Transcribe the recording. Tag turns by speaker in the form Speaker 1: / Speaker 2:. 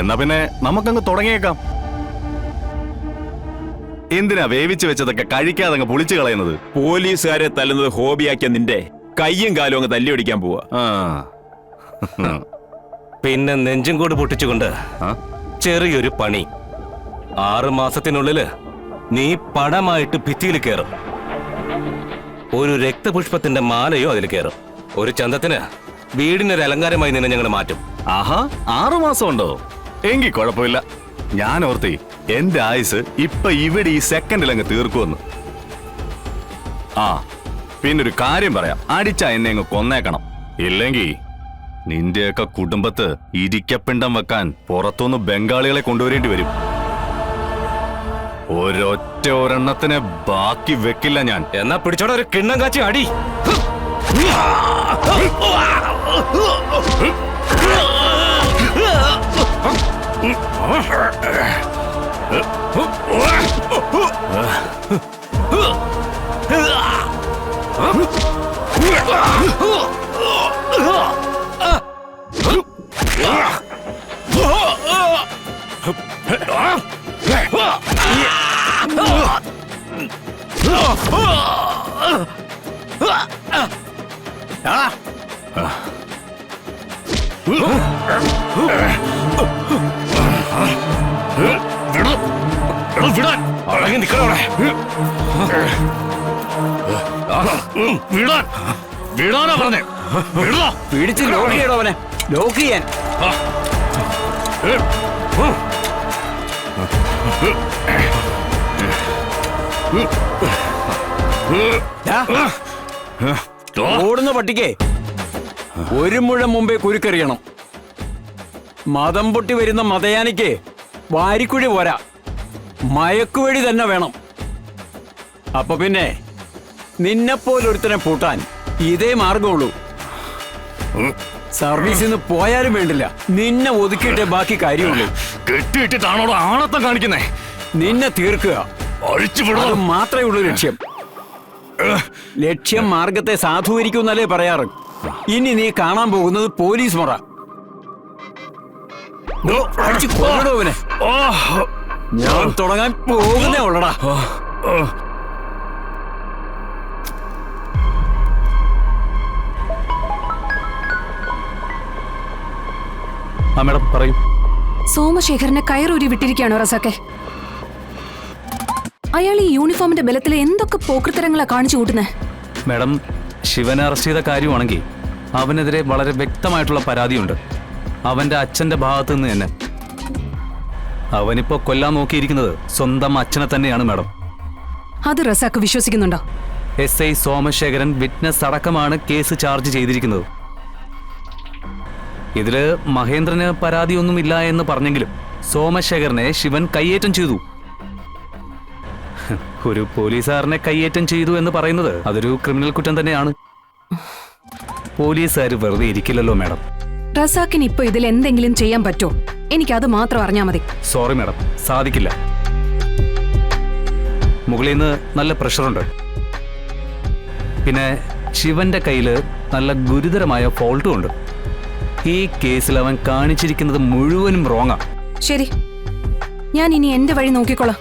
Speaker 1: എന്നാ പിന്നെ നമുക്കങ്ങ് തുടങ്ങിയേക്കാം. എന്തിനാ വേവിച്ച് വെച്ചതൊക്കെ കഴിക്കാതെ അങ്ങ് പൊളിച്ചു കളയുന്നത്?
Speaker 2: പോലീസുകാരെ തല്ലുന്നത് ഹോബിയാക്കിയ നിന്റെ കയ്യും കാലും അങ്ങ് തല്ലി ഒടിക്കാൻ പോവാ.
Speaker 3: പിന്നെ നെഞ്ചും കൂടി പൊട്ടിച്ചുകൊണ്ട് ചെറിയൊരു പണി. 6 മാസത്തിനുള്ളില് നീ പടമായിട്ട് ഭിത്തിയിൽ കയറും. ഒരു രക്തപുഷ്പത്തിന്റെ മാലയോ അതിൽ കയറും. ഒരു ചന്തത്തിന് വീടിനൊരു അലങ്കാരമായി നിന്നെ ഞങ്ങൾ മാറ്റും.
Speaker 1: ആഹാ, 6 മാസം ഉണ്ടോ? എങ്കിൽ കുഴപ്പമില്ല. ഞാൻ ഓർത്തി എന്റെ ആയുസ് ഇപ്പൊ ഇവിടെ ഈ സെക്കൻഡിലങ്ങ് തീർക്കുമെന്ന്. പിന്നൊരു കാര്യം പറയാം, അടിച്ചാ എന്നെ അങ്ങ് കൊന്നേക്കണം. ഇല്ലെങ്കിൽ നിന്റെയൊക്കെ കുടുംബത്ത് ഇരിക്കപ്പിണ്ടം വെക്കാൻ പുറത്തുനിന്ന് ബംഗാളികളെ കൊണ്ടുവരേണ്ടി വരും. ഒരൊറ്റ ഒരെണ്ണത്തിനെ ബാക്കി വെക്കില്ല ഞാൻ.
Speaker 3: എന്നാ പിടിച്ചോടെ ഒരു കിണ്ണം കാച്ചി അടി. അടങ്ങി നിൽക്കണോടെ.
Speaker 1: വിടാനാ പറഞ്ഞേ.
Speaker 4: പിടിച്ച് ലോക്ക് ചെയ്യണോ അവനെ? ലോക്ക് ചെയ്യാൻ. ഓടുന്ന പട്ടിക്ക് 1 മുഴം മുമ്പേ കുരുക്കെറിയണം. മതം പൊട്ടി വരുന്ന മതയാനിക്ക് വാരിക്കുഴി പോരാ, മയക്കുവഴി തന്നെ വേണം. അപ്പൊ പിന്നെ നിന്നെപ്പോലൊരുത്തനെ പൂട്ടാൻ ഇതേ മാർഗമുള്ളൂ. സർവീസിൽ നിന്ന് പോയാലും വേണ്ടില്ല, നിന്നെ ഒതുക്കിയിട്ടേ ബാക്കി കാര്യമുള്ളൂ.
Speaker 1: കെട്ടിയിട്ടിട്ടാണോ ആണത്തം കാണിക്കുന്നേ?
Speaker 4: നിന്നെ തീർക്കുക അത് മാത്രമേ ഉള്ളൂ ലക്ഷ്യം. ലക്ഷ്യം മാർഗത്തെ സാധൂകരിക്കുന്നല്ലേ പറയാറ്. ഇനി നീ കാണാൻ പോകുന്നത് പോലീസ് മുറ. ഞാൻ തുടങ്ങാൻ പോകുന്നേ ഉള്ളടാ.
Speaker 1: മേഡം പറയൂ.
Speaker 5: സോമശേഖരനെ കയറൂരി വിട്ടിരിക്കുകയാണോ റസാക്കെ? അയാൾ ഈ യൂണിഫോമിന്റെ ബലത്തിൽ എന്തൊക്കെ പോക്കൃത്തരങ്ങളാ കാണിച്ചു കൂട്ടുന്നേ?
Speaker 6: മാഡം, ശിവനെ അറസ്റ്റ് ചെയ്ത കാര്യമാണെങ്കിൽ അവനെതിരെ വളരെ വ്യക്തമായിട്ടുള്ള പരാതിയുണ്ട്. അവന്റെ അച്ഛന്റെ ഭാഗത്തു നിന്ന് തന്നെ. അവനിപ്പോ കൊല്ലാൻ നോക്കിയിരിക്കുന്നത് സ്വന്തം അച്ഛനെ തന്നെയാണ് മാഡം.
Speaker 5: അത് റസാക്ക് വിശ്വസിക്കുന്നുണ്ടോ?
Speaker 6: SI സോമശേഖരൻ വിറ്റ്നസ് അടക്കമാണ് കേസ് ചാർജ് ചെയ്തിരിക്കുന്നത്. ഇതില് മഹേന്ദ്രന് പരാതിയൊന്നുമില്ല എന്ന് പറഞ്ഞെങ്കിലും സോമശേഖരനെ ശിവൻ കയ്യേറ്റം ചെയ്തു. ഒരു പോലീസുകാരനെ കയ്യേറ്റം ചെയ്തു എന്ന് പറയുന്നത് അതൊരു ക്രിമിനൽ കുറ്റം തന്നെയാണ്. പോലീസുകാർ വെറുതെ ഇരിക്കില്ലല്ലോ മാഡം.
Speaker 5: റസാക്കിന് ഇപ്പൊ ഇതിൽ എന്തെങ്കിലും ചെയ്യാൻ പറ്റുമോ? എനിക്കത് മാത്രം അറിഞ്ഞാൽ മതി.
Speaker 6: സോറി മാഡം, സാധിക്കില്ല. മുകളിൽ നിന്ന് നല്ല പ്രഷറുണ്ട്. പിന്നെ ശിവന്റെ കയ്യില് നല്ല ഗുരുതരമായ ഫോൾട്ടും ഉണ്ട്. ഈ കേസിൽ അവൻ കാണിച്ചിരിക്കുന്നത് മുഴുവനും റോങ്ങാ.
Speaker 5: ശരി, ഞാൻ ഇനി എന്റെ വഴി നോക്കിക്കോളാം.